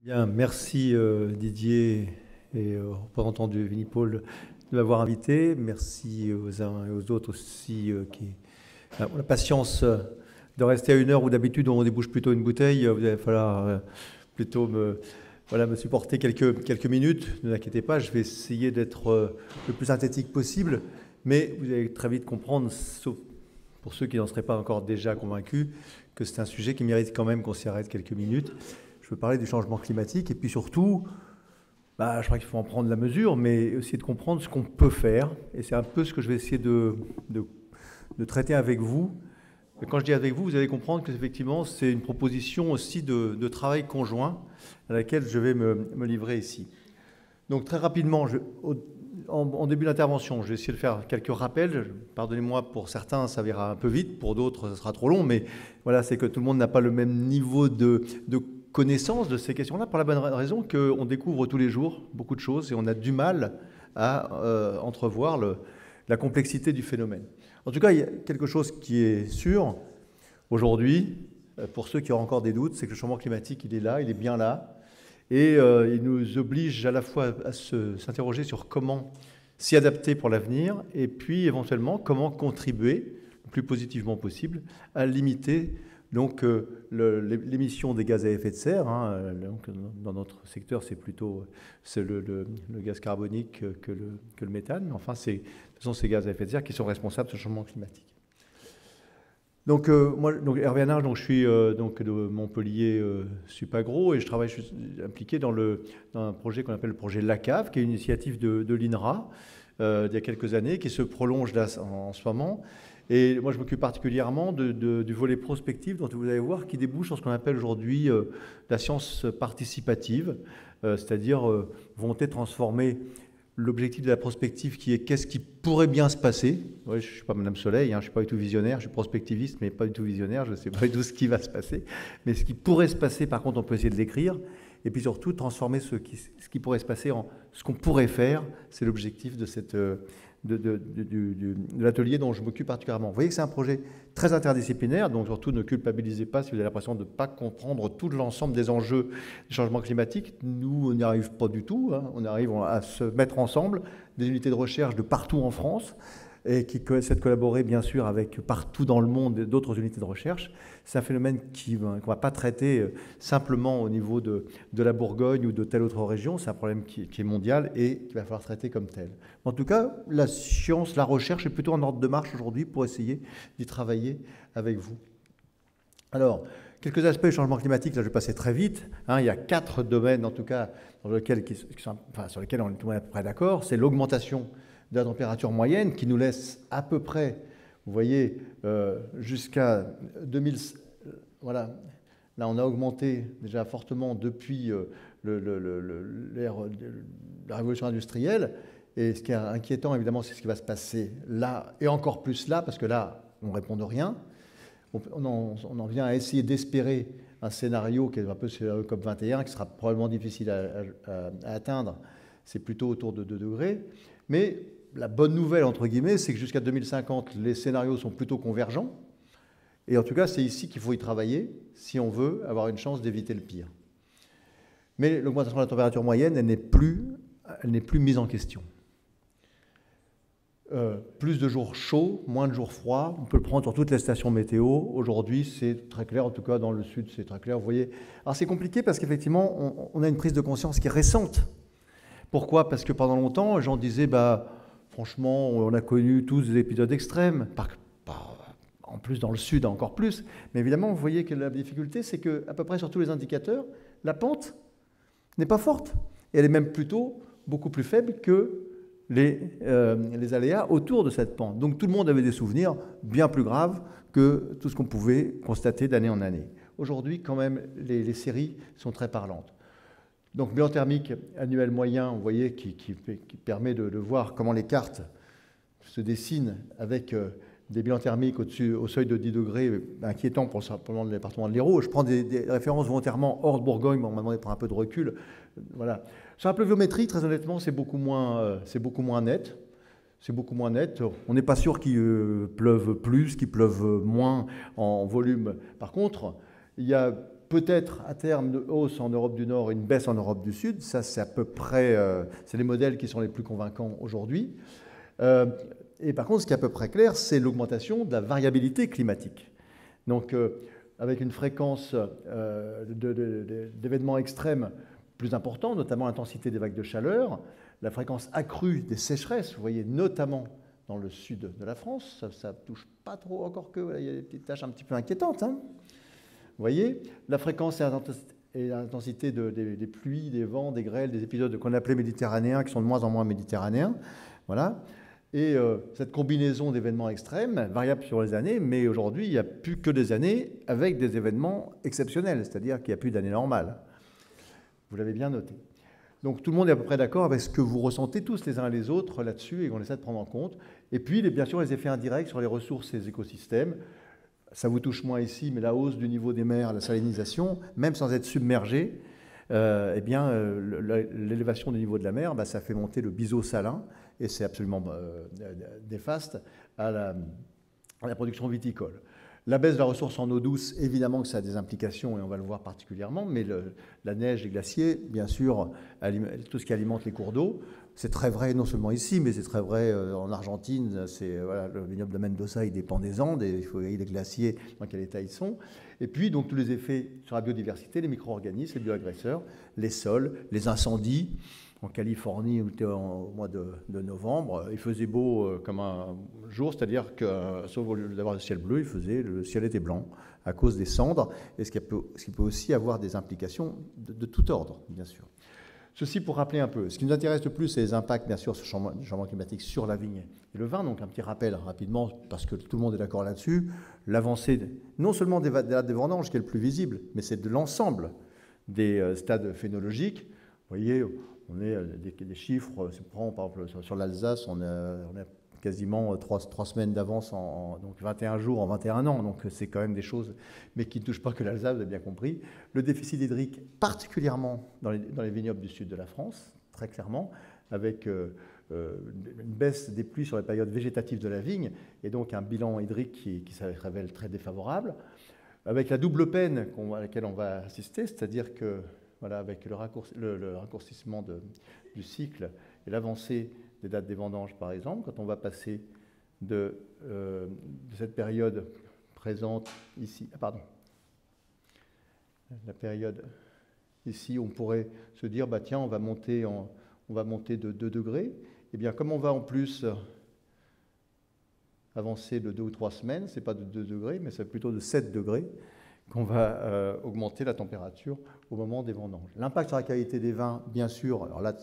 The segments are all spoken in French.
Bien, merci Didier et aux représentants du Vinipol de m'avoir invité. Merci aux uns et aux autres aussi qui ont la patience de rester à une heure où d'habitude on débouche plutôt une bouteille. Vous allez falloir plutôt me supporter quelques minutes. Ne vous inquiétez pas, je vais essayer d'être le plus synthétique possible. Mais vous allez très vite comprendre, sauf pour ceux qui n'en seraient pas encore déjà convaincus, que c'est un sujet qui mérite quand même qu'on s'y arrête quelques minutes. Je veux parler du changement climatique et puis surtout, je crois qu'il faut en prendre la mesure, mais aussi de comprendre ce qu'on peut faire. Et c'est un peu ce que je vais essayer de traiter avec vous. Et quand je dis avec vous, vous allez comprendre que effectivement, c'est une proposition aussi de travail conjoint à laquelle je vais me livrer ici. Donc très rapidement, en début d'intervention, je vais essayer de faire quelques rappels. Pardonnez-moi, pour certains, ça ira un peu vite, pour d'autres, ça sera trop long, mais voilà, c'est que tout le monde n'a pas le même niveau de connaissance de ces questions-là, pour la bonne raison qu'on découvre tous les jours beaucoup de choses et on a du mal à entrevoir la complexité du phénomène. En tout cas, il y a quelque chose qui est sûr aujourd'hui, pour ceux qui ont encore des doutes, c'est que le changement climatique, il est là, il est bien là, et il nous oblige à la fois à s'interroger sur comment s'y adapter pour l'avenir, et puis éventuellement comment contribuer le plus positivement possible à limiter donc l'émission des gaz à effet de serre, donc, dans notre secteur, c'est plutôt le gaz carbonique que le méthane. Enfin, ce sont ces gaz à effet de serre qui sont responsables de ce changement climatique. Donc, moi, Hervé Hanard, je suis de Montpellier Supagro et je suis impliqué dans un projet qu'on appelle le projet LACAV, qui est une initiative de l'INRA il y a quelques années, qui se prolonge là en ce moment. Et moi, je m'occupe particulièrement du volet prospectif, dont vous allez voir, qui débouche sur ce qu'on appelle aujourd'hui la science participative, c'est-à-dire volonté de transformer l'objectif de la prospective qui est qu'est-ce qui pourrait bien se passer. Ouais, je ne suis pas Madame Soleil, je ne suis pas du tout visionnaire, je suis prospectiviste, mais pas du tout visionnaire, je ne sais pas du tout ce qui va se passer. Mais ce qui pourrait se passer, par contre, on peut essayer de l'écrire. Et puis surtout, transformer ce qui pourrait se passer en ce qu'on pourrait faire. C'est l'objectif de l'atelier dont je m'occupe particulièrement. Vous voyez que c'est un projet très interdisciplinaire, donc surtout ne culpabilisez pas si vous avez l'impression de ne pas comprendre tout l'ensemble des enjeux du changement climatique. Nous, on n'y arrive pas du tout. On arrive à se mettre ensemble des unités de recherche de partout en France et qui essaient de collaborer bien sûr avec partout dans le monde d'autres unités de recherche. C'est un phénomène qu'on ne va pas traiter simplement au niveau de la Bourgogne ou de telle autre région. C'est un problème qui est mondial et qu'il va falloir traiter comme tel. En tout cas, la science, la recherche est plutôt en ordre de marche aujourd'hui pour essayer d'y travailler avec vous. Alors, quelques aspects du changement climatique, là je vais passer très vite. Il y a 4 domaines en tout cas sur lesquels on est tout à peu près d'accord. C'est l'augmentation de la température moyenne qui nous laisse à peu près, vous voyez, jusqu'à 2000. Voilà, là on a augmenté déjà fortement depuis l'ère de la révolution industrielle. Et ce qui est inquiétant, évidemment, c'est ce qui va se passer là, et encore plus là, parce que là, on ne répond de rien. On en vient à essayer d'espérer un scénario qui est un peu le COP21, qui sera probablement difficile à atteindre. C'est plutôt autour de 2 degrés. Mais la bonne nouvelle, entre guillemets, c'est que jusqu'à 2050, les scénarios sont plutôt convergents. Et en tout cas, c'est ici qu'il faut y travailler si on veut avoir une chance d'éviter le pire. Mais l'augmentation de la température moyenne, elle n'est plus mise en question. Plus de jours chauds, moins de jours froids. On peut le prendre sur toutes les stations météo. Aujourd'hui, c'est très clair, en tout cas dans le sud, c'est très clair. Vous voyez. Alors c'est compliqué parce qu'effectivement, on a une prise de conscience qui est récente. Pourquoi? Parce que pendant longtemps, les gens disaient, franchement, on a connu tous des épisodes extrêmes. En plus, dans le sud, encore plus. Mais évidemment, vous voyez que la difficulté, c'est qu'à peu près sur tous les indicateurs, la pente n'est pas forte. Et elle est même plutôt beaucoup plus faible que les aléas autour de cette pente. Donc tout le monde avait des souvenirs bien plus graves que tout ce qu'on pouvait constater d'année en année. Aujourd'hui, quand même, les séries sont très parlantes. Donc bilan thermique annuel moyen, vous voyez, qui permet de voir comment les cartes se dessinent avec des bilans thermiques au seuil de 10 degrés, inquiétant pour le département de l'Hérault. Je prends des références volontairement hors de Bourgogne, mais on m'a demandé de prendre un peu de recul. Voilà. Sur la pluviométrie, très honnêtement, c'est beaucoup moins net. C'est beaucoup moins net. On n'est pas sûr qu'il pleuve plus, qu'il pleuve moins en volume. Par contre, il y a peut-être à terme de hausse en Europe du Nord et une baisse en Europe du Sud. Ça, c'est à peu près, c'est les modèles qui sont les plus convaincants aujourd'hui. Et par contre, ce qui est à peu près clair, c'est l'augmentation de la variabilité climatique. Donc, avec une fréquence d'événements extrêmes plus importants, notamment l'intensité des vagues de chaleur, la fréquence accrue des sécheresses, vous voyez, notamment dans le sud de la France, ça ne touche pas trop, encore que, voilà, il y a des petites tâches un petit peu inquiétantes. Hein. Vous voyez, la fréquence et l'intensité des pluies, des vents, des grêles, des épisodes qu'on appelait méditerranéens, qui sont de moins en moins méditerranéens. Voilà. Et cette combinaison d'événements extrêmes, variable sur les années, mais aujourd'hui, il n'y a plus que des années avec des événements exceptionnels, c'est-à-dire qu'il n'y a plus d'années normales. Vous l'avez bien noté. Donc tout le monde est à peu près d'accord avec ce que vous ressentez tous les uns et les autres là-dessus et qu'on essaie de prendre en compte. Et puis, bien sûr, les effets indirects sur les ressources et les écosystèmes. Ça vous touche moins ici, mais la hausse du niveau des mers, la salinisation, même sans être submergé, eh bien, l'élévation du niveau de la mer, ça fait monter le biseau salin et c'est absolument néfaste à la production viticole. La baisse de la ressource en eau douce, évidemment que ça a des implications et on va le voir particulièrement, mais la neige, les glaciers, bien sûr, tout ce qui alimente les cours d'eau, c'est très vrai non seulement ici, mais c'est très vrai en Argentine. Voilà, le vignoble de Mendoza, il dépend des Andes et il faut regarder les glaciers, dans quel état ils sont. Et puis, donc, tous les effets sur la biodiversité, les micro-organismes, les bioagresseurs, les sols, les incendies. En Californie, on était au mois de novembre, il faisait beau comme un jour, c'est-à-dire que, sauf au lieu d'avoir le ciel bleu, le ciel était blanc à cause des cendres, et ce qui peut aussi avoir des implications de tout ordre, bien sûr. Ceci pour rappeler un peu. Ce qui nous intéresse le plus, c'est les impacts, bien sûr, du changement climatique sur la vigne et le vin. Donc un petit rappel rapidement, parce que tout le monde est d'accord là-dessus. L'avancée, non seulement des dates de vendange, qui est le plus visible, mais c'est de l'ensemble des stades phénologiques. Vous voyez, on est des chiffres, si on prend par exemple sur l'Alsace, on a quasiment 3 semaines d'avance, donc 21 jours en 21 ans, donc c'est quand même des choses, mais qui ne touchent pas que l'Alsace, vous avez bien compris. Le déficit hydrique, particulièrement dans les vignobles du sud de la France, très clairement, avec une baisse des pluies sur les périodes végétatives de la vigne, et donc un bilan hydrique qui se révèle très défavorable, avec la double peine à laquelle on va assister, c'est-à-dire que voilà, avec le raccourcissement du cycle et l'avancée des dates des vendanges, par exemple, quand on va passer de cette période présente ici, la période ici, on pourrait se dire, bah tiens, on va monter de 2 degrés. Eh bien, comme on va en plus avancer de 2 ou 3 semaines, c'est pas de 2 degrés, mais c'est plutôt de 7 degrés qu'on va augmenter la température au moment des vendanges. L'impact sur la qualité des vins, bien sûr, alors là,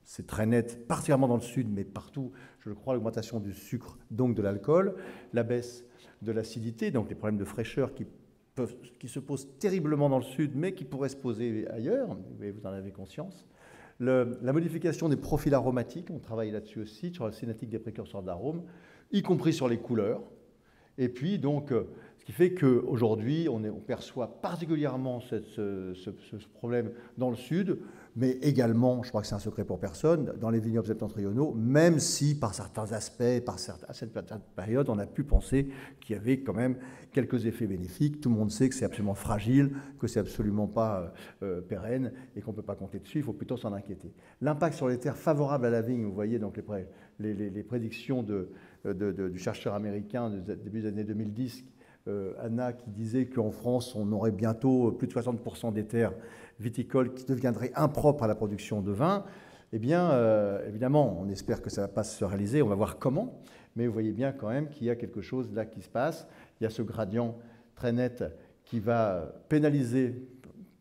c'est très net, particulièrement dans le sud, mais partout, je le crois, l'augmentation du sucre, donc de l'alcool, la baisse de l'acidité, donc les problèmes de fraîcheur qui se posent terriblement dans le sud, mais qui pourraient se poser ailleurs, vous en avez conscience. La modification des profils aromatiques, on travaille là-dessus aussi, sur la cinétique des précurseurs d'arômes, y compris sur les couleurs. Et puis, donc, ce qui fait qu'aujourd'hui, on perçoit particulièrement ce problème dans le sud, mais également, je crois que c'est un secret pour personne, dans les vignobles septentrionaux, même si par certains aspects, à cette période, on a pu penser qu'il y avait quand même quelques effets bénéfiques. Tout le monde sait que c'est absolument fragile, que c'est absolument pas pérenne et qu'on ne peut pas compter dessus, il faut plutôt s'en inquiéter. L'impact sur les terres favorables à la vigne, vous voyez donc les prédictions du chercheur américain du début des années 2010, Anna, qui disait qu'en France, on aurait bientôt plus de 60% des terres viticoles qui deviendraient impropres à la production de vin. Eh bien, évidemment, on espère que ça ne va pas se réaliser, on va voir comment, mais vous voyez bien quand même qu'il y a quelque chose là qui se passe. Il y a ce gradient très net qui va pénaliser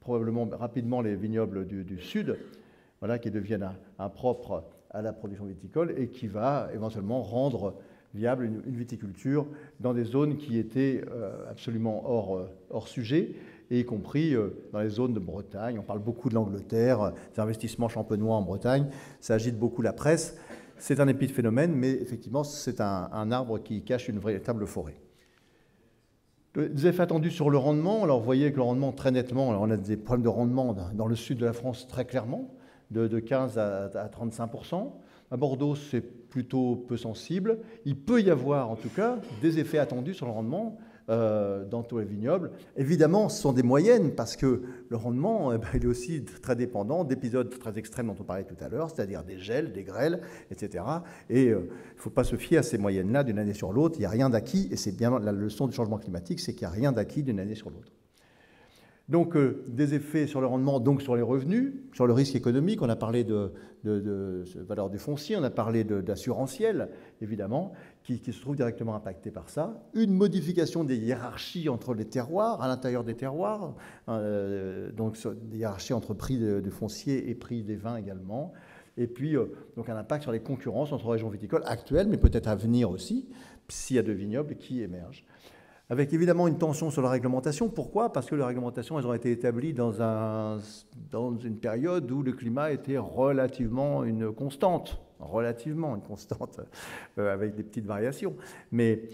probablement rapidement les vignobles du sud, voilà, qui deviennent impropres à la production viticole et qui va éventuellement rendre viable une viticulture dans des zones qui étaient absolument hors sujet, et y compris dans les zones de Bretagne. On parle beaucoup de l'Angleterre, des investissements champenois en Bretagne, ça agite beaucoup la presse. C'est un épiphénomène, mais effectivement, c'est un arbre qui cache une véritable forêt. Des effets attendus sur le rendement. Alors, vous voyez que le rendement, très nettement, alors on a des problèmes de rendement dans le sud de la France, très clairement, de 15 à 35%. À Bordeaux, c'est plutôt peu sensible. Il peut y avoir, en tout cas, des effets attendus sur le rendement dans tous les vignobles. Évidemment, ce sont des moyennes parce que le rendement, il est aussi très dépendant d'épisodes très extrêmes dont on parlait tout à l'heure, c'est-à-dire des gels, des grêles, etc. Et il ne faut pas se fier à ces moyennes-là d'une année sur l'autre. Il n'y a rien d'acquis, et c'est bien la leçon du changement climatique, c'est qu'il n'y a rien d'acquis d'une année sur l'autre. Donc, des effets sur le rendement, donc sur les revenus, sur le risque économique. On a parlé de valeur du foncier, on a parlé d'assurantiel, évidemment, qui se trouve directement impacté par ça. Une modification des hiérarchies entre les terroirs, à l'intérieur des terroirs, donc des hiérarchies entre prix du foncier et prix des vins également. Et puis, donc un impact sur les concurrences entre régions viticoles actuelles, mais peut-être à venir aussi, s'il y a de vignobles qui émergent. Avec évidemment une tension sur la réglementation. Pourquoi? Parce que les réglementations, elles ont été établies dans une période où le climat était relativement une constante, avec des petites variations. Mais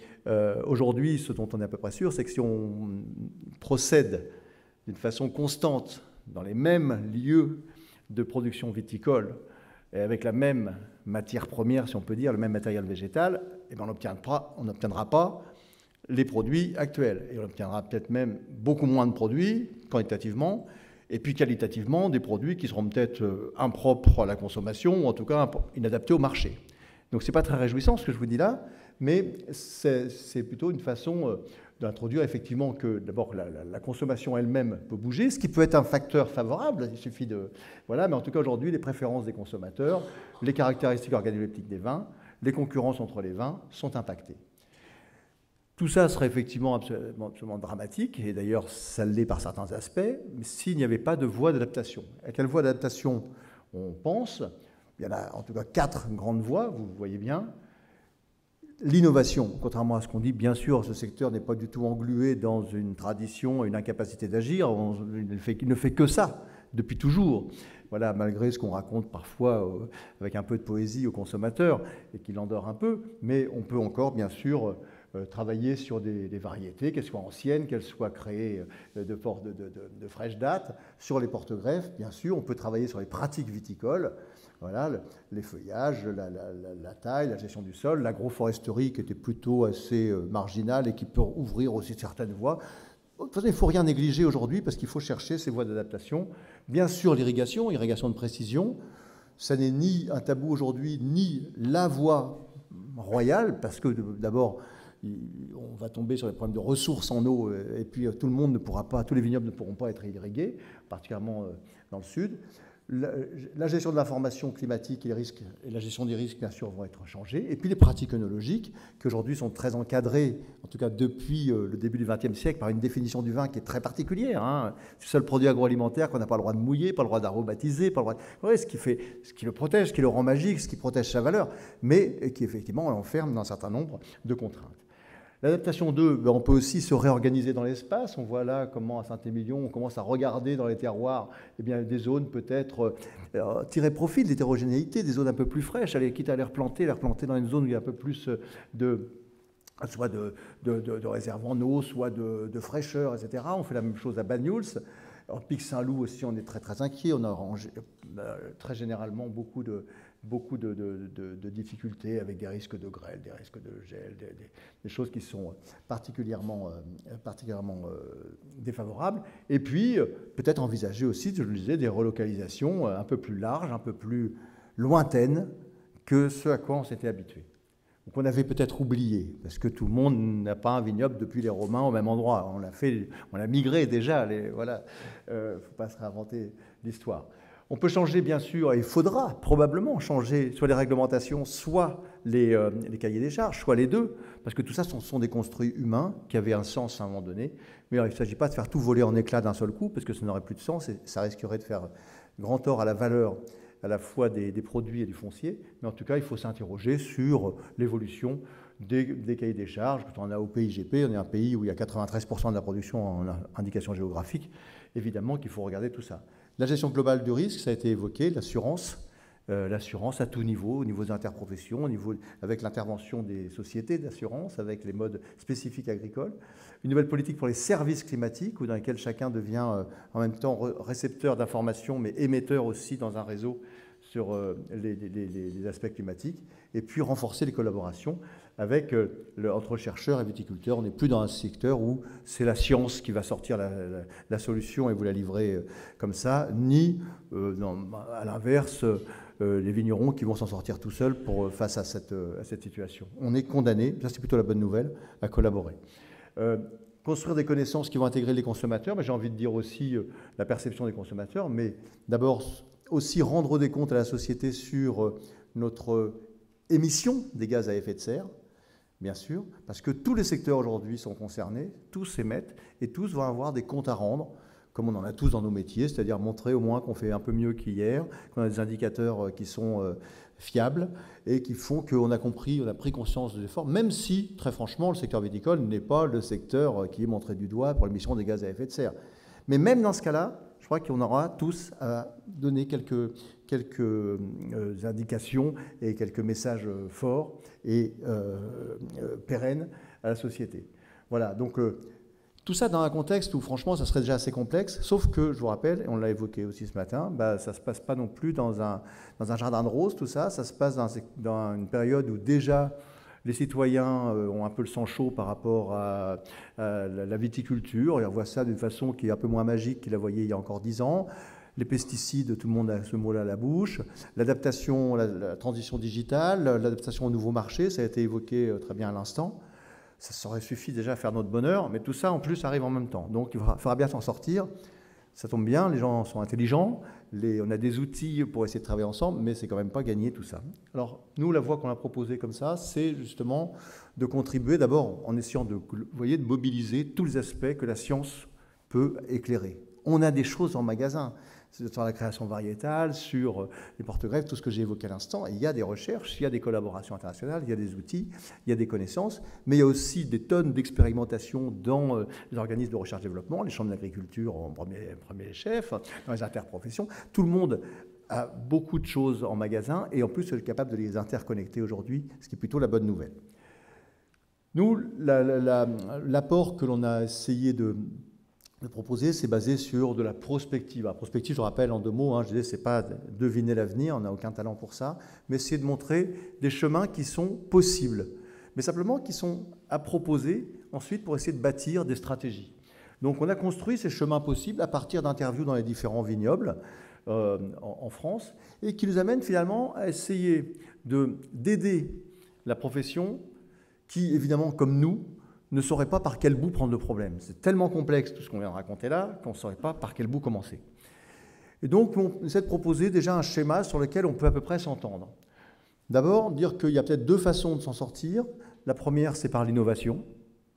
aujourd'hui, ce dont on est à peu près sûr, c'est que si on procède d'une façon constante dans les mêmes lieux de production viticole et avec la même matière première, si on peut dire, le même matériel végétal, eh bien, on n'obtiendra pas les produits actuels. Et on obtiendra peut-être même beaucoup moins de produits, quantitativement, et puis qualitativement, des produits qui seront peut-être impropres à la consommation, ou en tout cas inadaptés au marché. Donc ce n'est pas très réjouissant ce que je vous dis là, mais c'est plutôt une façon d'introduire effectivement que d'abord la consommation elle-même peut bouger, ce qui peut être un facteur favorable, il suffit de... Voilà, mais en tout cas aujourd'hui, les préférences des consommateurs, les caractéristiques organoleptiques des vins, les concurrences entre les vins sont impactées. Tout ça serait effectivement absolument dramatique, et d'ailleurs ça l'est par certains aspects, mais s'il n'y avait pas de voie d'adaptation. À quelle voie d'adaptation on pense? Il y en a en tout cas 4 grandes voies, vous voyez bien. L'innovation, contrairement à ce qu'on dit, bien sûr, ce secteur n'est pas du tout englué dans une tradition, une incapacité d'agir, il ne fait que ça depuis toujours. Voilà, malgré ce qu'on raconte parfois avec un peu de poésie aux consommateurs et qui l'endort un peu, mais on peut encore, bien sûr, travailler sur des variétés, qu'elles soient anciennes, qu'elles soient créées de fraîche date, sur les porte-greffes, bien sûr, on peut travailler sur les pratiques viticoles, voilà, les feuillages, la taille, la gestion du sol, l'agroforesterie qui était plutôt assez marginale et qui peut ouvrir aussi certaines voies. De toute façon, il ne faut rien négliger aujourd'hui parce qu'il faut chercher ces voies d'adaptation. Bien sûr, l'irrigation de précision, ça n'est ni un tabou aujourd'hui, ni la voie royale, parce que d'abord, on va tomber sur les problèmes de ressources en eau, et puis tout le monde ne pourra pas, tous les vignobles ne pourront pas être irrigués, particulièrement dans le sud. La gestion de l'information climatique et les risques, et la gestion des risques, bien sûr, vont être changées. Et puis les pratiques œnologiques, qui aujourd'hui sont très encadrées, en tout cas depuis le début du XXe siècle, par une définition du vin qui est très particulière. Hein. C'est le seul produit agroalimentaire qu'on n'a pas le droit de mouiller, pas le droit d'aromatiser, pas le droit de... Ouais, ce qui le protège, ce qui le rend magique, ce qui protège sa valeur, mais qui effectivement l'enferme dans un certain nombre de contraintes. L'adaptation 2, on peut aussi se réorganiser dans l'espace. On voit là comment à Saint-Émilion, on commence à regarder dans les terroirs des zones peut-être tirer profit de l'hétérogénéité, des zones un peu plus fraîches, quitte à les replanter dans une zone où il y a un peu plus soit de réserve en eau, soit de fraîcheur, etc. On fait la même chose à Banyuls. En Pic Saint-Loup aussi, on est très très inquiet. On a rangé, très généralement beaucoup de difficultés avec des risques de grêle, des risques de gel, des choses qui sont particulièrement défavorables. Et puis, peut-être envisager aussi, je le disais, des relocalisations un peu plus larges, un peu plus lointaines que ce à quoi on s'était habitué. Donc on avait peut-être oublié, parce que tout le monde n'a pas un vignoble depuis les Romains au même endroit. On a migré déjà, voilà. Faut pas se réinventer l'histoire. On peut changer, bien sûr, et il faudra probablement changer soit les réglementations, soit les cahiers des charges, soit les deux, parce que tout ça sont des construits humains qui avaient un sens à un moment donné. Mais alors, il ne s'agit pas de faire tout voler en éclats d'un seul coup, parce que ça n'aurait plus de sens et ça risquerait de faire grand tort à la valeur à la fois des produits et du foncier. Mais en tout cas, il faut s'interroger sur l'évolution des cahiers des charges. Quand on a au PIGP, on est un pays où il y a 93% de la production en indication géographique. Évidemment qu'il faut regarder tout ça. La gestion globale du risque, ça a été évoqué, l'assurance à tout niveau, au niveau des interprofessions, avec l'intervention des sociétés d'assurance, avec les modes spécifiques agricoles. Une nouvelle politique pour les services climatiques, dans lesquels chacun devient en même temps récepteur d'informations, mais émetteur aussi dans un réseau sur les aspects climatiques, et puis renforcer les collaborations avec, entre chercheurs et viticulteurs. On n'est plus dans un secteur où c'est la science qui va sortir la solution et vous la livrer comme ça, ni à l'inverse, les vignerons qui vont s'en sortir tout seuls face à cette situation. On est condamné, ça c'est plutôt la bonne nouvelle, à collaborer. Construire des connaissances qui vont intégrer les consommateurs, mais j'ai envie de dire aussi la perception des consommateurs, mais d'abord aussi rendre des comptes à la société sur notre émission des gaz à effet de serre, bien sûr, parce que tous les secteurs aujourd'hui sont concernés, tous émettent, et tous vont avoir des comptes à rendre, comme on en a tous dans nos métiers, c'est-à-dire montrer au moins qu'on fait un peu mieux qu'hier, qu'on a des indicateurs qui sont fiables et qui font qu'on a compris, on a pris conscience des efforts, même si, très franchement, le secteur viticole n'est pas le secteur qui est montré du doigt pour l'émission des gaz à effet de serre. Mais même dans ce cas-là, je crois qu'on aura tous à donner quelques indications et quelques messages forts et pérennes à la société. Voilà, donc tout ça dans un contexte où franchement ça serait déjà assez complexe, sauf que, je vous rappelle, et on l'a évoqué aussi ce matin, ça ne se passe pas non plus dans un jardin de roses, tout ça, ça se passe dans une période où déjà les citoyens ont un peu le sang chaud par rapport à la viticulture, et on voit ça d'une façon qui est un peu moins magique qu'ils la voyaient il y a encore 10 ans. Les pesticides, tout le monde a ce mot-là à la bouche. L'adaptation, la transition digitale, l'adaptation au nouveau marché, ça a été évoqué très bien à l'instant. Ça aurait suffi déjà à faire notre bonheur, mais tout ça en plus arrive en même temps. Donc il faudra bien s'en sortir. Ça tombe bien, les gens sont intelligents, on a des outils pour essayer de travailler ensemble, mais c'est quand même pas gagné tout ça. Alors nous, la voie qu'on a proposée comme ça, c'est justement de contribuer d'abord en essayant de mobiliser tous les aspects que la science peut éclairer. On a des choses en magasin, sur la création variétale, sur les porte-greffes, tout ce que j'ai évoqué à l'instant. Il y a des recherches, il y a des collaborations internationales, il y a des outils, il y a des connaissances, mais il y a aussi des tonnes d'expérimentation dans les organismes de recherche-développement, les chambres d'agriculture en premier chef, dans les interprofessions. Tout le monde a beaucoup de choses en magasin et en plus est capable de les interconnecter aujourd'hui, ce qui est plutôt la bonne nouvelle. Nous, l'apport que l'on a essayé de proposer, c'est basé sur de la prospective. La prospective, je rappelle en 2 mots, je disais, c'est pas deviner l'avenir, on n'a aucun talent pour ça, mais c'est de montrer des chemins qui sont possibles, mais simplement qui sont à proposer ensuite pour essayer de bâtir des stratégies. Donc on a construit ces chemins possibles à partir d'interviews dans les différents vignobles en France et qui nous amènent finalement à essayer d'aider la profession qui, évidemment, comme nous, ne saurait pas par quel bout prendre le problème. C'est tellement complexe tout ce qu'on vient de raconter là qu'on ne saurait pas par quel bout commencer. Et donc on essaie de proposer déjà un schéma sur lequel on peut à peu près s'entendre. D'abord, dire qu'il y a peut-être 2 façons de s'en sortir. La première, c'est par l'innovation.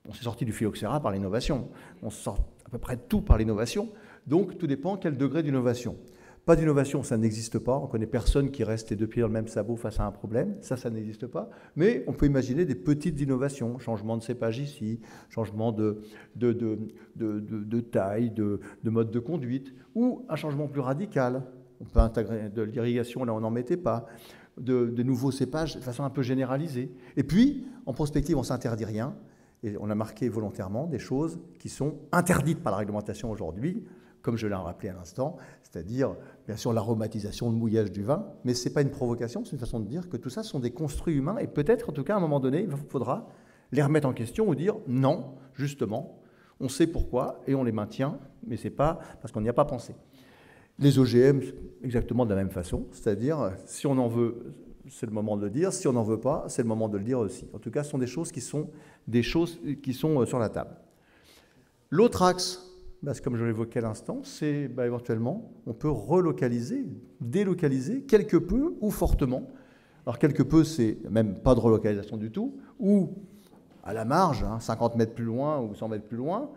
On s'est sorti du phylloxéra par l'innovation. On sort à peu près de tout par l'innovation. Donc tout dépend quel degré d'innovation. Pas d'innovation, ça n'existe pas. On ne connaît personne qui reste les 2 pieds dans le même sabot face à un problème. Ça n'existe pas. Mais on peut imaginer des petites innovations. Changement de cépage ici, changement de taille, de mode de conduite, ou un changement plus radical. On peut intégrer de l'irrigation là où on n'en mettait pas, de nouveaux cépages de façon un peu généralisée. Et puis, en prospective, on ne s'interdit rien. Et on a marqué volontairement des choses qui sont interdites par la réglementation aujourd'hui, comme je l'ai rappelé à l'instant, c'est-à-dire, bien sûr, l'aromatisation, le mouillage du vin, mais ce n'est pas une provocation, c'est une façon de dire que tout ça sont des construits humains, et peut-être, en tout cas, à un moment donné, il faudra les remettre en question ou dire non, justement, on sait pourquoi, et on les maintient, mais ce n'est pas parce qu'on n'y a pas pensé. Les OGM, exactement de la même façon, c'est-à-dire, si on en veut, c'est le moment de le dire, si on n'en veut pas, c'est le moment de le dire aussi. En tout cas, ce sont des choses qui sont sur la table. L'autre axe, comme je l'évoquais à l'instant, c'est éventuellement, on peut relocaliser, délocaliser quelque peu ou fortement. Alors quelque peu, c'est même pas de relocalisation du tout, ou à la marge, 50 mètres plus loin ou 100 mètres plus loin.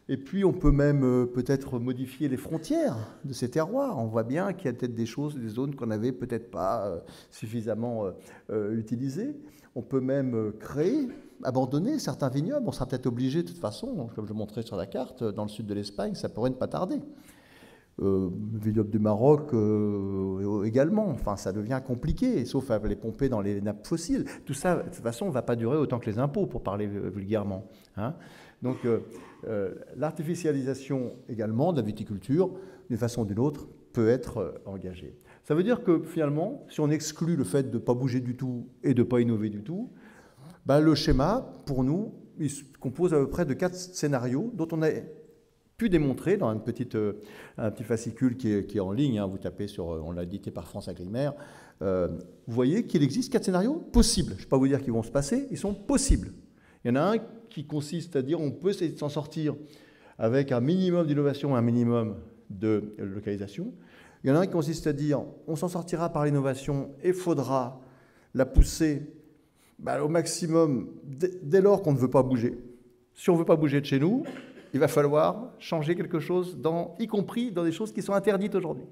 Et puis on peut même peut-être modifier les frontières de ces terroirs. On voit bien qu'il y a peut-être des choses, des zones qu'on n'avait peut-être pas suffisamment utilisées. On peut même créer, abandonner certains vignobles. On sera peut-être obligé de toute façon, comme je montrais sur la carte, dans le sud de l'Espagne, ça pourrait ne pas tarder. Vignobles du Maroc également. Enfin, ça devient compliqué, sauf à les pomper dans les nappes fossiles. Tout ça, de toute façon, ne va pas durer autant que les impôts, pour parler vulgairement. Donc, l'artificialisation également de la viticulture, d'une façon ou d'une autre, peut être engagé. Ça veut dire que finalement, si on exclut le fait de ne pas bouger du tout et de ne pas innover du tout, ben, le schéma, pour nous, il se compose à peu près de 4 scénarios dont on a pu démontrer dans un petit fascicule qui est en ligne, hein, vous tapez sur, on l'a édité par France Agrimaire, vous voyez qu'il existe 4 scénarios possibles. Je ne vais pas vous dire qu'ils vont se passer, ils sont possibles. Il y en a un qui consiste à dire on peut essayer de s'en sortir avec un minimum d'innovation et un minimum de localisation. Il y en a un qui consiste à dire on s'en sortira par l'innovation et il faudra la pousser au maximum dès lors qu'on ne veut pas bouger. Si on ne veut pas bouger de chez nous, il va falloir changer quelque chose, y compris dans des choses qui sont interdites aujourd'hui.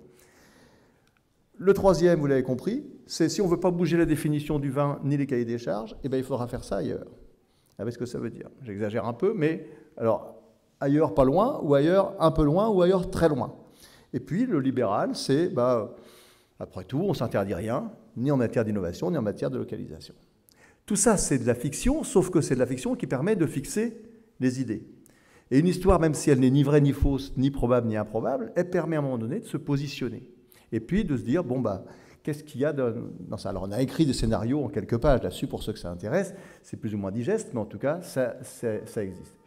Le troisième, vous l'avez compris, c'est si on ne veut pas bouger la définition du vin ni les cahiers des charges, eh bien, il faudra faire ça ailleurs. Vous savez ce que ça veut dire? J'exagère un peu, mais alors ailleurs pas loin, ou ailleurs un peu loin, ou ailleurs très loin. Et puis le libéral, c'est, après tout, on ne s'interdit rien, ni en matière d'innovation, ni en matière de localisation. Tout ça, c'est de la fiction, sauf que c'est de la fiction qui permet de fixer les idées. Et une histoire, même si elle n'est ni vraie, ni fausse, ni probable, ni improbable, elle permet à un moment donné de se positionner. Et puis de se dire, qu'est-ce qu'il y a dans ça? Alors on a écrit des scénarios en quelques pages là-dessus pour ceux que ça intéresse, c'est plus ou moins digeste, mais en tout cas, ça existe.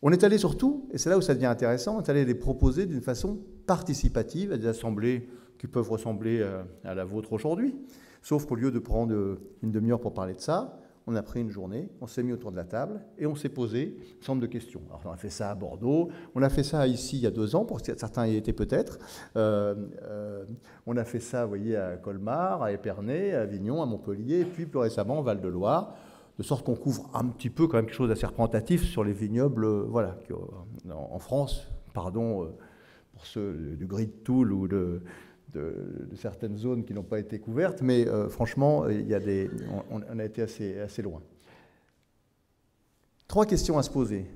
On est allé surtout, et c'est là où ça devient intéressant, on est allé les proposer d'une façon participative à des assemblées qui peuvent ressembler à la vôtre aujourd'hui, sauf qu'au lieu de prendre une demi-heure pour parler de ça, on a pris une journée, on s'est mis autour de la table et on s'est posé un certain nombre de questions. Alors, on a fait ça à Bordeaux, on a fait ça ici il y a 2 ans, pour certains y étaient peut-être. On a fait ça, vous voyez, à Colmar, à Épernay, à Avignon, à Montpellier, et puis plus récemment, au Val-de-Loire, de sorte qu'on couvre un petit peu quand même quelque chose d'assez représentatif sur les vignobles, en France, pardon, pour ceux du Grid Tool ou de certaines zones qui n'ont pas été couvertes, mais franchement, on a été assez loin. 3 questions à se poser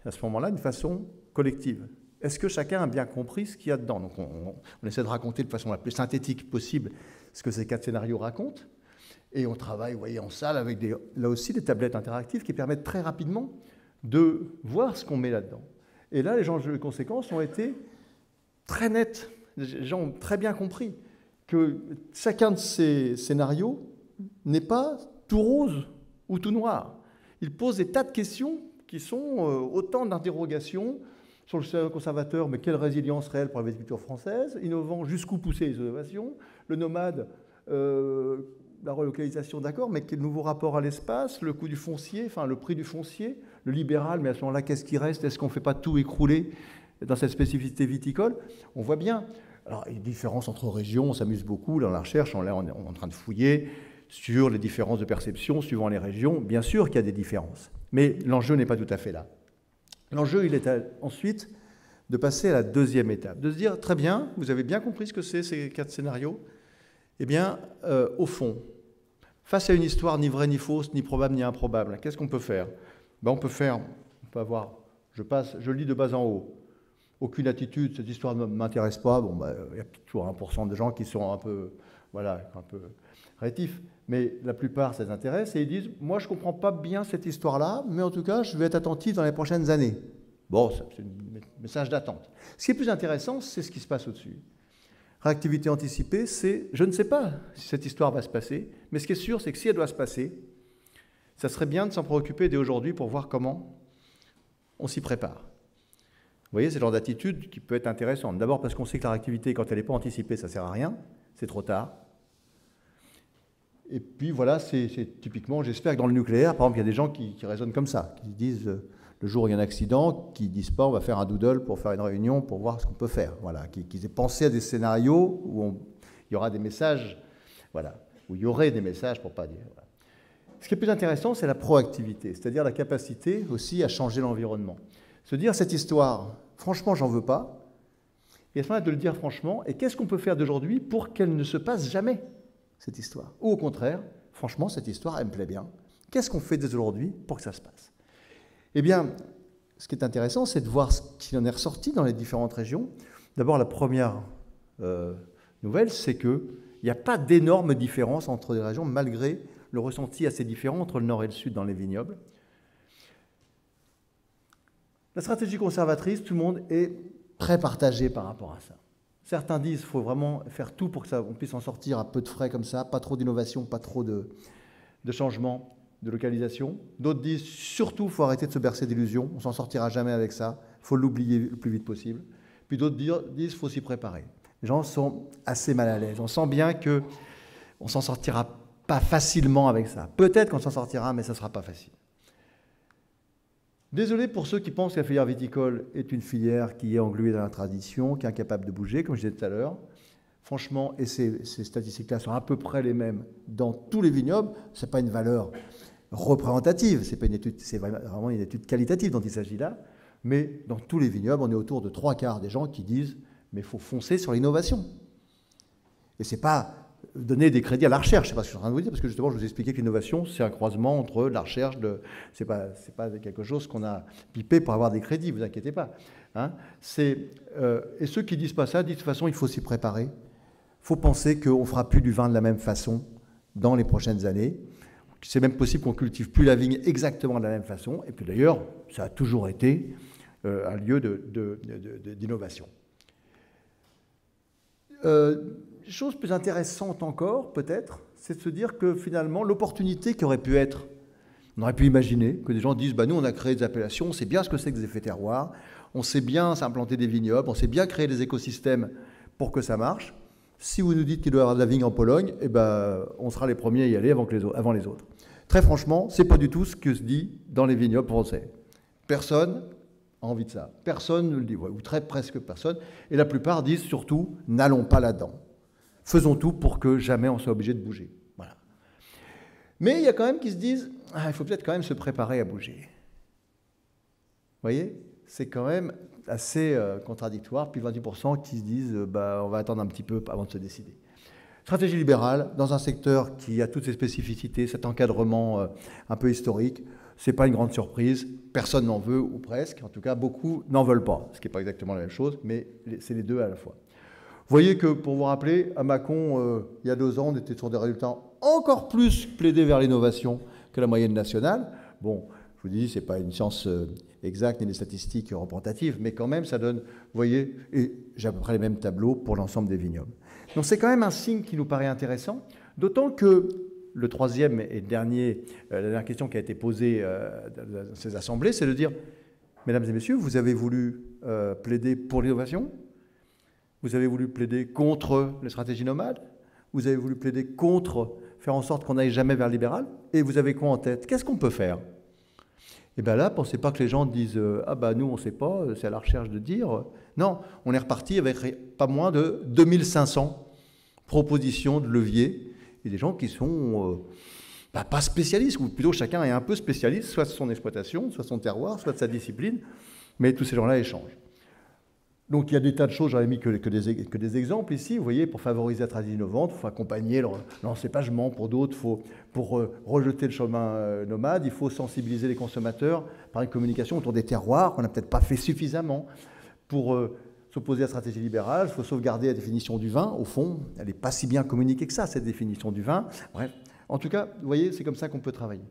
à ce moment-là, d'une façon collective. Est-ce que chacun a bien compris ce qu'il y a dedans? Donc on essaie de raconter de façon la plus synthétique possible ce que ces 4 scénarios racontent, et on travaille, vous voyez, en salle avec là aussi des tablettes interactives qui permettent très rapidement de voir ce qu'on met là-dedans. Et là, les enjeux et conséquences ont été très nets. Les gens ont très bien compris que chacun de ces scénarios n'est pas tout rose ou tout noir. Il pose des tas de questions qui sont autant d'interrogations sur le système conservateur, mais quelle résilience réelle pour la viticulture française, innovant, jusqu'où pousser les innovations, le nomade, la relocalisation, d'accord, mais quel nouveau rapport à l'espace, le coût du foncier, enfin le prix du foncier, le libéral, mais à ce moment-là, qu'est-ce qui reste? Est-ce qu'on ne fait pas tout écrouler dans cette spécificité viticole? On voit bien. Alors, il y a des différences entre régions, on s'amuse beaucoup dans la recherche, on est en train de fouiller sur les différences de perception suivant les régions. Bien sûr qu'il y a des différences, mais l'enjeu n'est pas tout à fait là. L'enjeu, il est ensuite de passer à la deuxième étape, de se dire, très bien, vous avez bien compris ce que c'est ces 4 scénarios. Eh bien, au fond, face à une histoire ni vraie ni fausse, ni probable ni improbable, qu'est-ce qu'on peut faire? On peut avoir, je lis de bas en haut. Aucune attitude, cette histoire ne m'intéresse pas. Il y a toujours 1% de gens qui sont un peu rétifs, mais la plupart, ça les intéresse, et ils disent, moi, je ne comprends pas bien cette histoire-là, mais en tout cas, je vais être attentif dans les prochaines années. Bon, c'est un message d'attente. Ce qui est plus intéressant, c'est ce qui se passe au-dessus. Réactivité anticipée, c'est, je ne sais pas si cette histoire va se passer, mais ce qui est sûr, c'est que si elle doit se passer, ça serait bien de s'en préoccuper dès aujourd'hui pour voir comment on s'y prépare. Vous voyez, c'est le genre d'attitude qui peut être intéressante. D'abord parce qu'on sait que la réactivité, quand elle n'est pas anticipée, ça ne sert à rien, c'est trop tard. Et puis voilà, c'est typiquement, j'espère que dans le nucléaire, par exemple, il y a des gens qui raisonnent comme ça, qui disent, le jour où il y a un accident, qui ne disent pas, on va faire un doodle pour faire une réunion, pour voir ce qu'on peut faire. Voilà, qu'ils aient pensé à des scénarios où il y aura des messages, voilà, où il y aurait des messages pour ne pas dire. Voilà. Ce qui est plus intéressant, c'est la proactivité, c'est-à-dire la capacité aussi à changer l'environnement. Se dire, cette histoire, franchement, j'en veux pas, et à ce moment-là, de le dire franchement, et qu'est-ce qu'on peut faire d'aujourd'hui pour qu'elle ne se passe jamais, cette histoire? Ou au contraire, franchement, cette histoire, elle me plaît bien. Qu'est-ce qu'on fait dès aujourd'hui pour que ça se passe? Eh bien, ce qui est intéressant, c'est de voir ce qu'il en est ressorti dans les différentes régions. D'abord, la première nouvelle, c'est qu'il n'y a pas d'énormes différences entre les régions, malgré le ressenti assez différent entre le nord et le sud dans les vignobles. La stratégie conservatrice, tout le monde est très partagé par rapport à ça. Certains disent qu'il faut vraiment faire tout pour que on puisse en sortir à peu de frais comme ça, pas trop d'innovation, pas trop de changements, de localisation. D'autres disent surtout qu'il faut arrêter de se bercer d'illusions, on s'en sortira jamais avec ça, il faut l'oublier le plus vite possible. Puis d'autres disent qu'il faut s'y préparer. Les gens sont assez mal à l'aise. On sent bien qu'on ne s'en sortira pas facilement avec ça. Peut-être qu'on s'en sortira, mais ça ne sera pas facile. Désolé pour ceux qui pensent que la filière viticole est une filière qui est engluée dans la tradition, qui est incapable de bouger, comme je disais tout à l'heure. Franchement, et ces statistiques-là sont à peu près les mêmes dans tous les vignobles, ce n'est pas une valeur représentative, c'est pas une étude, c'est vraiment une étude qualitative dont il s'agit là, mais dans tous les vignobles, on est autour de 3/4 des gens qui disent « mais il faut foncer sur l'innovation ». Et ce n'est pas donner des crédits à la recherche, c'est pas ce que je suis en train de vous dire, parce que justement, je vous expliquais que l'innovation, c'est un croisement entre la recherche, c'est pas quelque chose qu'on a pipé pour avoir des crédits, vous inquiétez pas. Hein. Et ceux qui disent pas ça, disent de toute façon, il faut s'y préparer. Il faut penser qu'on ne fera plus du vin de la même façon dans les prochaines années. C'est même possible qu'on ne cultive plus la vigne exactement de la même façon. Et puis d'ailleurs, ça a toujours été un lieu d'innovation. Chose plus intéressante encore, peut-être, c'est de se dire que finalement, l'opportunité qui aurait pu être, on aurait pu imaginer que des gens disent, bah, nous, on a créé des appellations, on sait bien ce que c'est que des effets terroirs, on sait bien s'implanter des vignobles, on sait bien créer des écosystèmes pour que ça marche. Si vous nous dites qu'il doit y avoir de la vigne en Pologne, eh ben, on sera les premiers à y aller avant les autres. Très franchement, ce n'est pas du tout ce que se dit dans les vignobles français. Personne n'a envie de ça. Personne ne le dit, ou presque personne. Et la plupart disent surtout, n'allons pas là-dedans. Faisons tout pour que jamais on soit obligé de bouger. Voilà. Mais il y a quand même qui se disent, il faut peut-être quand même se préparer à bouger. Vous voyez, c'est quand même assez contradictoire. Puis 20% qui se disent, on va attendre un petit peu avant de se décider. Stratégie libérale, dans un secteur qui a toutes ses spécificités, cet encadrement un peu historique, ce n'est pas une grande surprise. Personne n'en veut, ou presque. En tout cas, beaucoup n'en veulent pas. Ce qui n'est pas exactement la même chose, mais c'est les deux à la fois. Vous voyez que, pour vous rappeler, à Mâcon, il y a 2 ans, on était sur des résultats encore plus plaidés vers l'innovation que la moyenne nationale. Bon, je vous dis, ce n'est pas une science exacte ni des statistiques représentatives, mais quand même, ça donne, vous voyez, et j'ai à peu près les mêmes tableaux pour l'ensemble des vignobles. Donc c'est quand même un signe qui nous paraît intéressant, d'autant que le troisième et dernier, la dernière question qui a été posée dans ces assemblées, c'est de dire, mesdames et messieurs, vous avez voulu plaider pour l'innovation ? Vous avez voulu plaider contre les stratégies nomades? Vous avez voulu plaider contre faire en sorte qu'on n'aille jamais vers le libéral? Et vous avez quoi en tête? Qu'est-ce qu'on peut faire? Et bien là, pensez pas que les gens disent « Ah ben nous, on ne sait pas, c'est à la recherche de dire. » Non, on est reparti avec pas moins de 2500 propositions de levier. Et des gens qui sont pas spécialistes, ou plutôt chacun est un peu spécialiste, soit de son exploitation, soit de son terroir, soit de sa discipline. Mais tous ces gens-là échangent. Donc il y a des tas de choses, j'en ai mis que des exemples ici. Vous voyez, pour favoriser la tradition innovante, il faut accompagner l'encépagement. Pour d'autres, pour rejeter le chemin nomade, il faut sensibiliser les consommateurs par une communication autour des terroirs qu'on n'a peut-être pas fait suffisamment. Pour s'opposer à la stratégie libérale, il faut sauvegarder la définition du vin. Au fond, elle n'est pas si bien communiquée que ça, cette définition du vin. Bref, en tout cas, vous voyez, c'est comme ça qu'on peut travailler.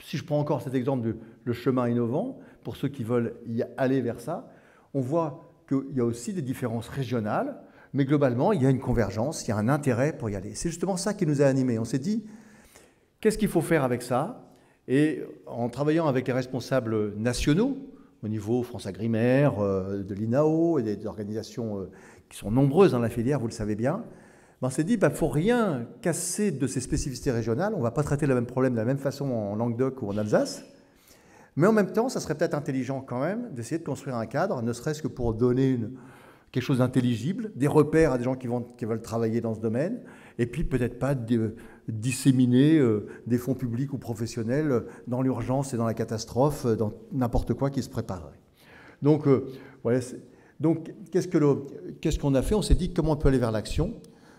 Si je prends encore cet exemple du chemin innovant, pour ceux qui veulent y aller vers ça, on voit qu'il y a aussi des différences régionales, mais globalement, il y a une convergence, il y a un intérêt pour y aller. C'est justement ça qui nous a animés. On s'est dit, qu'est-ce qu'il faut faire avec ça? Et en travaillant avec les responsables nationaux, au niveau France-Agrimaire, de l'INAO et des organisations qui sont nombreuses dans la filière, vous le savez bien, on s'est dit, il ne faut rien casser de ces spécificités régionales. On ne va pas traiter le même problème de la même façon en Languedoc ou en Alsace. Mais en même temps, ça serait peut-être intelligent quand même d'essayer de construire un cadre, ne serait-ce que pour donner quelque chose d'intelligible, des repères à des gens qui veulent travailler dans ce domaine, et puis peut-être pas disséminer des fonds publics ou professionnels dans l'urgence et dans la catastrophe, dans n'importe quoi qui se préparerait. Donc, voilà, qu'est-ce qu'on a fait? On s'est dit comment on peut aller vers l'action.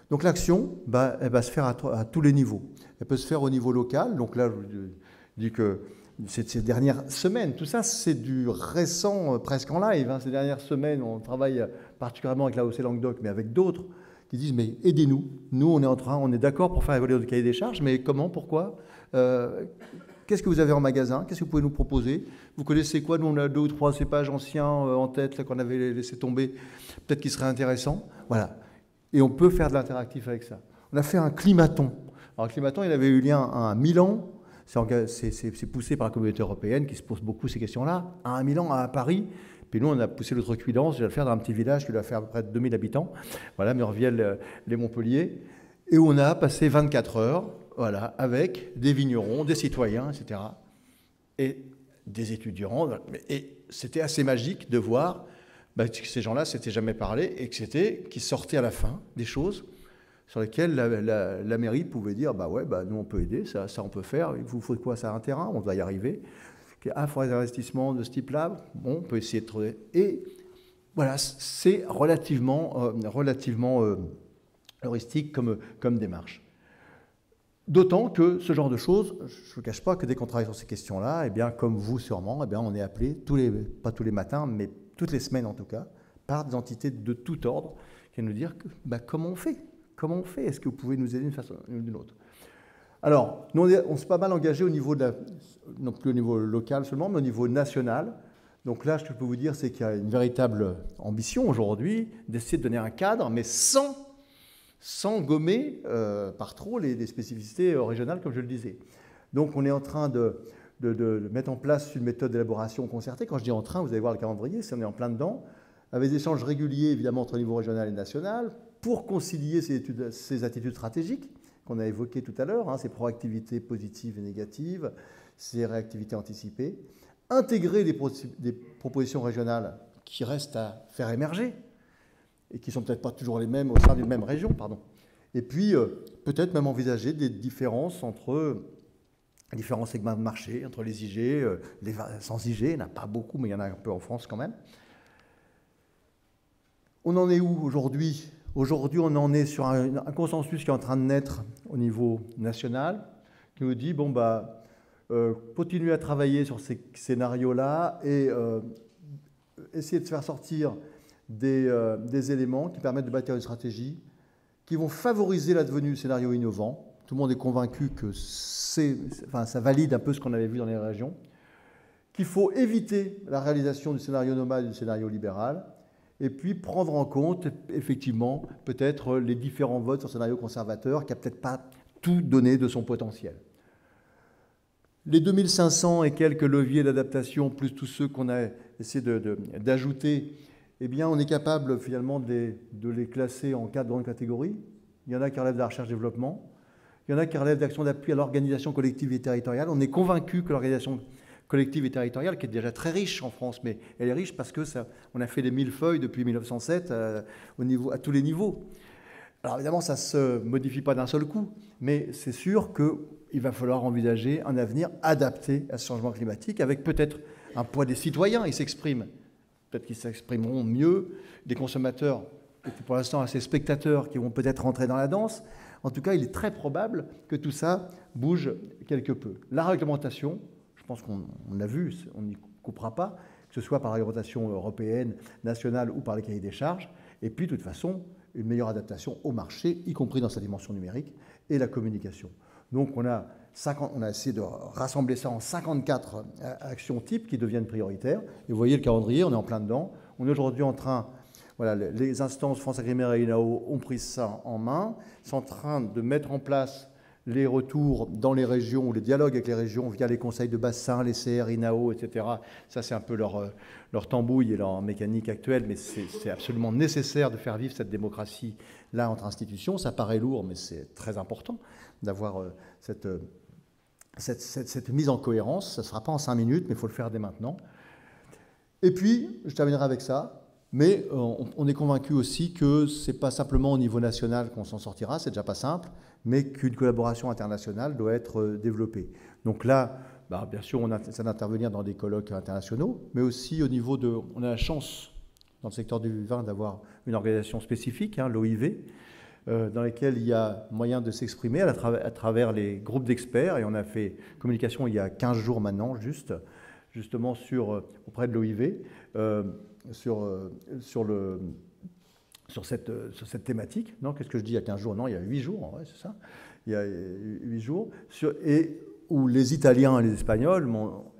Donc l'action, elle va se faire à tous les niveaux. Elle peut se faire au niveau local. Donc là, je vous dis que ces dernières semaines, tout ça, c'est du récent presque en live. Hein. Ces dernières semaines, on travaille particulièrement avec l'AOC Languedoc, mais avec d'autres qui disent, mais aidez-nous. Nous, on est d'accord pour faire évoluer le cahier des charges, mais comment, pourquoi, qu'est-ce que vous avez en magasin? Qu'est-ce que vous pouvez nous proposer? Vous connaissez quoi? Nous, on a 2 ou 3 cépages anciens en tête qu'on avait laissé tomber, peut-être qu'ils seraient intéressants. Voilà. Et on peut faire de l'interactif avec ça. On a fait un climaton. Alors, le climaton, il avait eu lieu à Milan. C'est poussé par la communauté européenne qui se pose beaucoup ces questions-là. À Milan, à Paris. Puis nous, on a poussé l'autre cuidance. Je vais le faire dans un petit village qui doit faire à peu près 2000 habitants. Voilà, Murviel, les Montpellier. Et on a passé 24 heures, voilà, avec des vignerons, des citoyens, etc. Et des étudiants. Et c'était assez magique de voir que ces gens-là ne s'étaient jamais parlé et qu'ils sortaient à la fin des choses sur lesquelles la mairie pouvait dire ouais, nous on peut aider, ça on peut faire, il vous faut quoi? Ça, un terrain, on va y arriver. Il faudrait des investissements de ce type-là, bon, on peut essayer de trouver. Et voilà, c'est relativement heuristique comme démarche. D'autant que ce genre de choses, je ne vous cache pas que dès qu'on travaille sur ces questions-là, eh bien, comme vous sûrement, eh bien, on est appelé, pas tous les matins, mais toutes les semaines en tout cas, par des entités de tout ordre qui viennent nous dire comment on fait? Comment on fait? Est-ce que vous pouvez nous aider d'une façon ou d'une autre? Alors, nous, on s'est pas mal engagé au niveau non plus au niveau local seulement, mais au niveau national. Donc là, ce que je peux vous dire, c'est qu'il y a une véritable ambition aujourd'hui d'essayer de donner un cadre, mais sans gommer par trop les spécificités régionales, comme je le disais. Donc, on est en train de mettre en place une méthode d'élaboration concertée. Quand je dis en train, vous allez voir le calendrier, on est en plein dedans, avec des échanges réguliers, évidemment, entre le niveau régional et national, pour concilier ces attitudes stratégiques qu'on a évoquées tout à l'heure, ces proactivités positives et négatives, ces réactivités anticipées, intégrer des propositions régionales qui restent à faire émerger et qui ne sont peut-être pas toujours les mêmes au sein d'une même région, pardon. Et puis, peut-être même envisager des différences entre différents segments de marché, entre les IG, les sans IG, il n'y en a pas beaucoup, mais il y en a un peu en France quand même. On en est où aujourd'hui? Aujourd'hui, on en est sur un consensus qui est en train de naître au niveau national, qui nous dit, continuer à travailler sur ces scénarios-là et essayer de faire sortir des éléments qui permettent de bâtir une stratégie, qui vont favoriser l'advenue de scénarios innovants. Tout le monde est convaincu que ça valide un peu ce qu'on avait vu dans les régions, qu'il faut éviter la réalisation du scénario nomade et du scénario libéral, et puis prendre en compte, effectivement, peut-être les différents votes sur scénario conservateur, qui n'a peut-être pas tout donné de son potentiel. Les 2500 et quelques leviers d'adaptation, plus tous ceux qu'on a essayé d'ajouter, eh bien, on est capable, finalement, de les classer en 4 grandes catégories. Il y en a qui relèvent de la recherche-développement, il y en a qui relèvent d'actions d'appui à l'organisation collective et territoriale. On est convaincu que l'organisation collective et territoriale, qui est déjà très riche en France, mais elle est riche parce qu'on a fait les millefeuilles depuis 1907 à tous les niveaux. Alors évidemment, ça ne se modifie pas d'un seul coup, mais c'est sûr qu'il va falloir envisager un avenir adapté à ce changement climatique, avec peut-être un poids des citoyens, ils s'expriment. Peut-être qu'ils s'exprimeront mieux, des consommateurs, qui pour l'instant assez spectateurs, qui vont peut-être rentrer dans la danse. En tout cas, il est très probable que tout ça bouge quelque peu. La réglementation, je pense qu'on l'a vu, on n'y coupera pas, que ce soit par la réglementation européenne, nationale ou par les cahiers des charges. Et puis, de toute façon, une meilleure adaptation au marché, y compris dans sa dimension numérique, et la communication. Donc, on a essayé de rassembler ça en 54 actions types qui deviennent prioritaires. Et vous voyez le calendrier, on est en plein dedans. On est aujourd'hui en train... Voilà, les instances FranceAgriMer et INAO ont pris ça en main, sont en train de mettre en place les retours dans les régions, ou les dialogues avec les régions via les conseils de bassin, les CR, INAO, etc. Ça, c'est un peu leur tambouille et leur mécanique actuelle, mais c'est absolument nécessaire de faire vivre cette démocratie-là entre institutions. Ça paraît lourd, mais c'est très important d'avoir cette mise en cohérence. Ça ne se fera pas en 5 minutes, mais il faut le faire dès maintenant. Et puis, je terminerai avec ça. Mais on est convaincu aussi que ce n'est pas simplement au niveau national qu'on s'en sortira, c'est déjà pas simple, mais qu'une collaboration internationale doit être développée. Donc là, bien sûr, on essaie d'intervenir dans des colloques internationaux, mais aussi au niveau on a la chance, dans le secteur du vin, d'avoir une organisation spécifique, l'OIV, dans laquelle il y a moyen de s'exprimer à travers les groupes d'experts. Et on a fait communication il y a 15 jours maintenant, justement auprès de l'OIV, sur cette thématique. Non, qu'est-ce que je dis il y a 15 jours? Non, il y a 8 jours, ouais, c'est ça. Il y a 8 jours. Et où les Italiens et les Espagnols,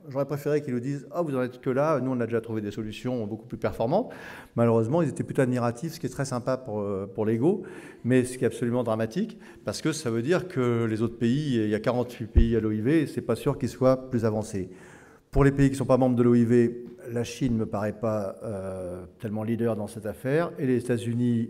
j'aurais préféré qu'ils nous disent « Ah, vous en êtes que là, nous on a déjà trouvé des solutions beaucoup plus performantes ». Malheureusement, ils étaient plutôt admiratifs, ce qui est très sympa pour l'ego, mais ce qui est absolument dramatique, parce que ça veut dire que les autres pays, il y a 48 pays à l'OIV, et c'est pas sûr qu'ils soient plus avancés. Pour les pays qui ne sont pas membres de l'OIV, la Chine ne me paraît pas tellement leader dans cette affaire, et les États-Unis,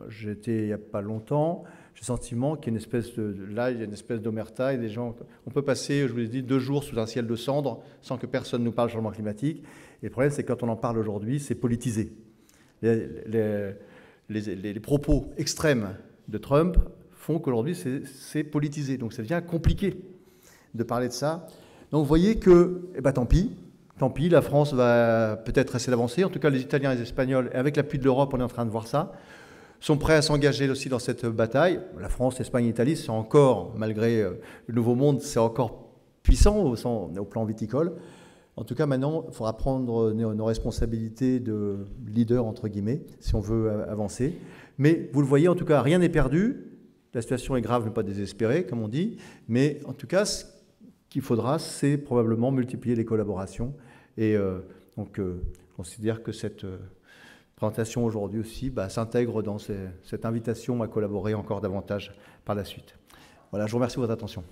j'étais il n'y a pas longtemps, j'ai le sentiment qu'il y a une espèce là, il y a une espèce d'omerta et des gens. On peut passer, je vous l'ai dit, 2 jours sous un ciel de cendres sans que personne nous parle du changement climatique. Et le problème, c'est que quand on en parle aujourd'hui, c'est politisé. Les propos extrêmes de Trump font qu'aujourd'hui, c'est politisé. Donc ça devient compliqué de parler de ça. Donc vous voyez que, eh ben, tant pis, la France va peut-être essayer d'avancer. En tout cas, les Italiens et les Espagnols, et avec l'appui de l'Europe, on est en train de voir ça, sont prêts à s'engager aussi dans cette bataille. La France, l'Espagne, l'Italie, c'est encore, malgré le Nouveau Monde, c'est encore puissant au plan viticole. En tout cas, maintenant, il faudra prendre nos responsabilités de leader, entre guillemets, si on veut avancer. Mais vous le voyez, en tout cas, rien n'est perdu. La situation est grave, mais pas désespérée, comme on dit. Mais en tout cas, ce qu'il faudra, c'est probablement multiplier les collaborations. Et donc, je considère que cette présentation aujourd'hui aussi s'intègre dans cette invitation à collaborer encore davantage par la suite. Voilà, je vous remercie de votre attention.